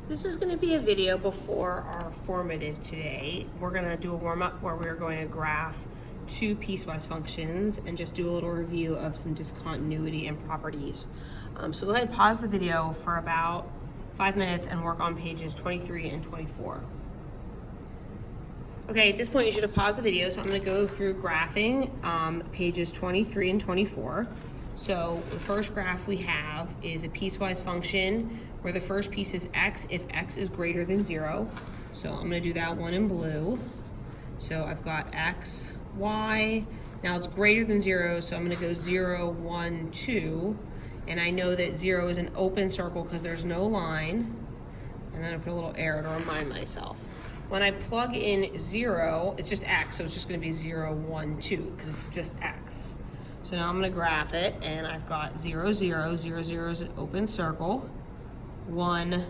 This is going to be a video before our formative today. We're going to do a warm-up where we're going to graph two piecewise functions and just do a little review of some discontinuity and properties. So go ahead and pause the video for about 5 minutes and work on pages 23 and 24. Okay, at this point you should have paused the video, so I'm going to go through graphing pages 23 and 24. So the first graph we have is a piecewise function where the first piece is x if x is greater than 0. So I'm going to do that one in blue. So I've got x, y. Now it's greater than 0, so I'm going to go 0, 1, 2. And I know that 0 is an open circle because there's no line. And then I put a little arrow to remind myself. When I plug in 0, it's just x, so it's just going to be 0, 1, 2 because it's just x. So now I'm going to graph it, and I've got 0, 0, 0, 0 is an open circle, 1,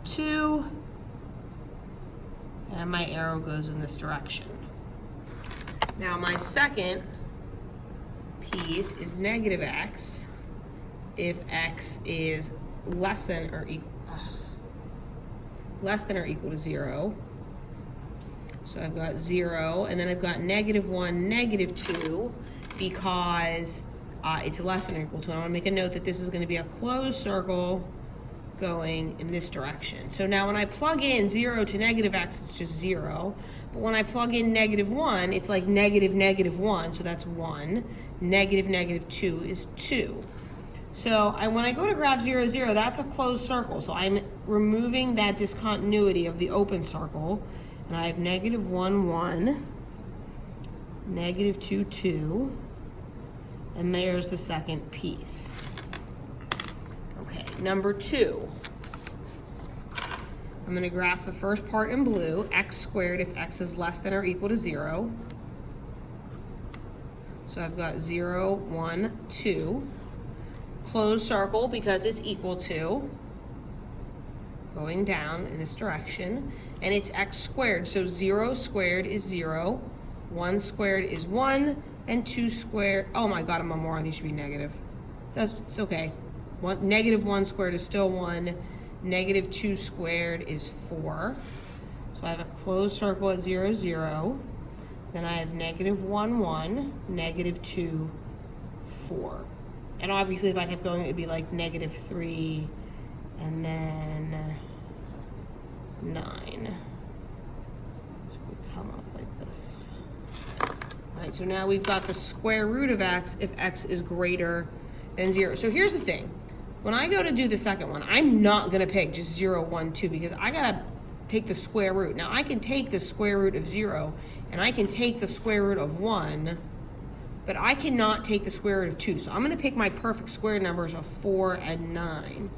2, and my arrow goes in this direction. Now my second piece is negative x if x is less than or equal to 0. So I've got 0, and then I've got negative 1, negative 2, because it's less than or equal to. And I want to make a note that this is going to be a closed circle going in this direction. So now when I plug in 0 to negative x, it's just 0. But when I plug in negative 1, it's like negative, negative 1, so that's 1. Negative, negative 2 is 2. So when I go to graph 0, 0, that's a closed circle. So I'm removing that discontinuity of the open circle. And I have negative 1, 1, negative 2, 2, and there's the second piece. Okay, number 2. I'm going to graph the first part in blue, x squared if x is less than or equal to 0. So I've got 0, 1, 2. Closed circle because it's equal to, going down in this direction, and it's x squared. So 0 squared is 0, 1 squared is 1, and 2 squared, oh my god, I'm a moron, these should be negative. It's okay. Negative 1 squared is still 1, negative 2 squared is 4. So I have a closed circle at 0, 0. Then I have negative 1, 1, negative 2, 4. And obviously if I kept going, it would be like negative 3, and then 9. So we come up like this. All right, so now we've got the square root of x if x is greater than 0. So here's the thing. When I go to do the second one, I'm not going to pick just 0, 1, 2 because I got to take the square root. Now I can take the square root of 0 and I can take the square root of 1, but I cannot take the square root of 2. So I'm going to pick my perfect square numbers of 4 and 9.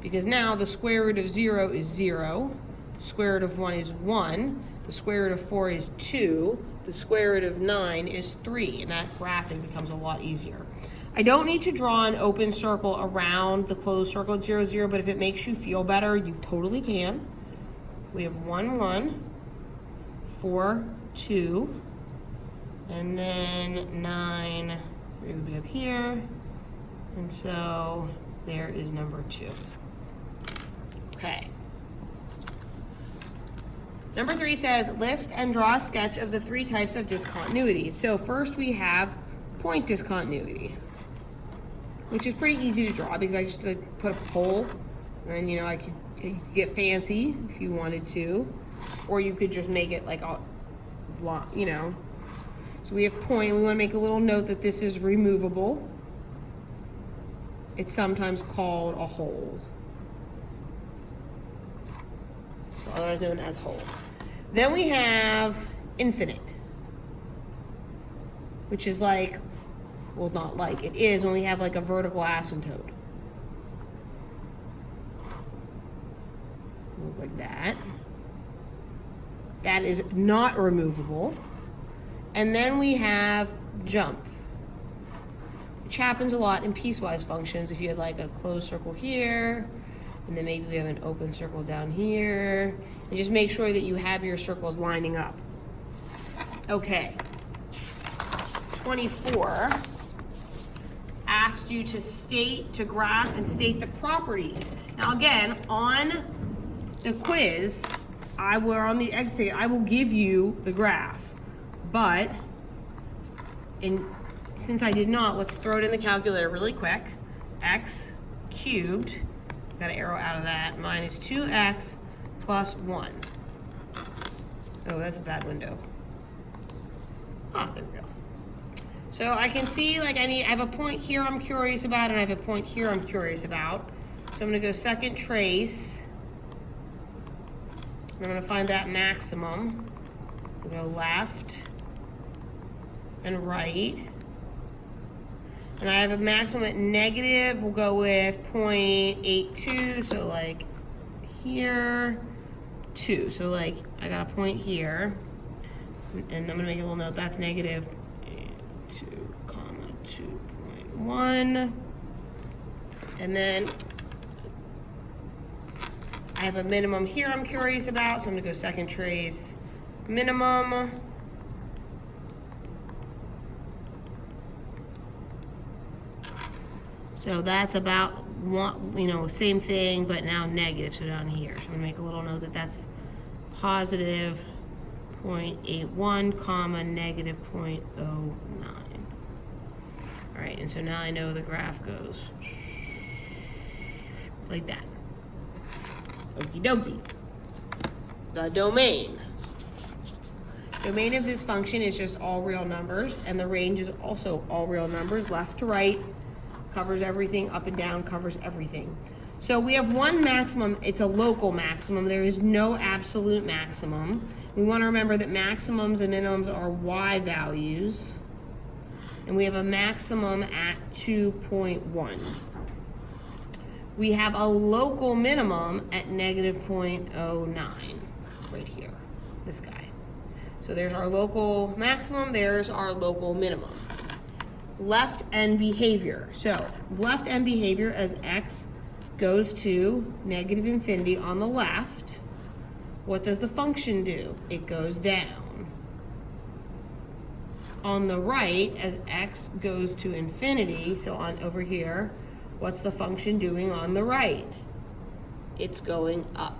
Because now the square root of 0 is 0, the square root of 1 is 1, the square root of 4 is 2, the square root of 9 is 3, and that graphing becomes a lot easier. I don't need to draw an open circle around the closed circle at 0, 0, but if it makes you feel better, you totally can. We have 1, 1, 4, 2, and then 9, 3 would be up here, and so there is number 2. Okay. Number 3 says, list and draw a sketch of the 3 types of discontinuity. So first we have point discontinuity, which is pretty easy to draw because I just put a pole, and you could get fancy if you wanted to, or you could just make it like a block, So we have point, and we want to make a little note that this is removable. It's sometimes called a hole. Otherwise known as hole. Then we have infinite, which is like, well, not like, it is when we have like a vertical asymptote. Move like that. That is not removable. And then we have jump, which happens a lot in piecewise functions. If you had like a closed circle here, and then maybe we have an open circle down here. And just make sure that you have your circles lining up. Okay. 24 asked you to graph and state the properties. Now again, on the quiz, we're on the eggs ticket, I will give you the graph. But since I did not, let's throw it in the calculator really quick. X cubed, got an arrow out of that, minus 2x plus 1. Oh, that's a bad window. Ah, there we go. So I can see, like, I have a point here I'm curious about, and I have a point here I'm curious about. So I'm gonna go second trace. I'm gonna find that maximum. We'll go left and right. And I have a maximum at negative, we'll go with 0.82, so like here, 2. So like, I got a point here, and I'm gonna make a little note, that's negative 2, 2.1. And then I have a minimum here I'm curious about, so I'm gonna go second trace, minimum. So that's about one, same thing, but now negative, so down here. So I'm gonna make a little note that that's positive 0.81, comma, negative 0.09. All right, and so now I know the graph goes like that. Okie dokie. The domain. Domain of this function is just all real numbers, and the range is also all real numbers, left to right, covers everything, up and down, covers everything. So we have one maximum, it's a local maximum. There is no absolute maximum. We want to remember that maximums and minimums are y values. And we have a maximum at 2.1. We have a local minimum at negative 0.09, right here, this guy. So there's our local maximum, there's our local minimum. Left end behavior. So left end behavior, as x goes to negative infinity on the left, what does the function do? It goes down. On the right, as x goes to infinity, so on over here, what's the function doing on the right? It's going up.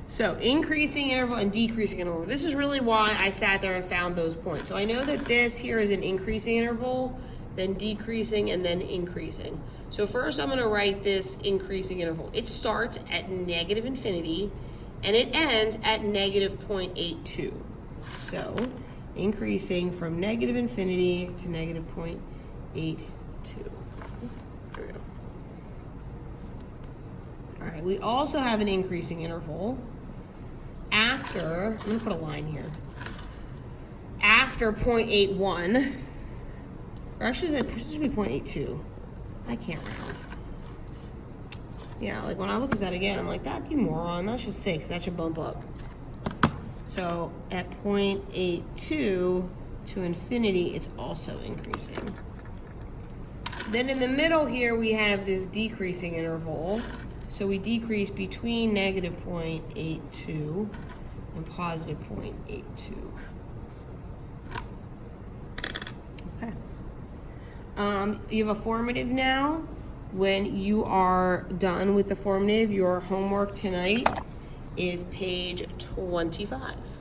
So increasing interval and decreasing interval. This is really why I sat there and found those points. So I know that this here is an increasing interval, then decreasing, and then increasing. So first I'm gonna write this increasing interval. It starts at negative infinity, and it ends at negative 0.82. So increasing from negative infinity to negative 0.82. There we go. All right, we also have an increasing interval after, I'm gonna put a line here, after 0.81, or actually it should be 0.82. I can't round. Yeah, like when I looked at that again, I'm like, that you moron, that should 6, that should bump up. So at 0.82 to infinity, it's also increasing. Then in the middle here, we have this decreasing interval. So we decrease between negative 0.82 and positive 0.82. Okay. You have a formative now. When you are done with the formative, your homework tonight is page 25.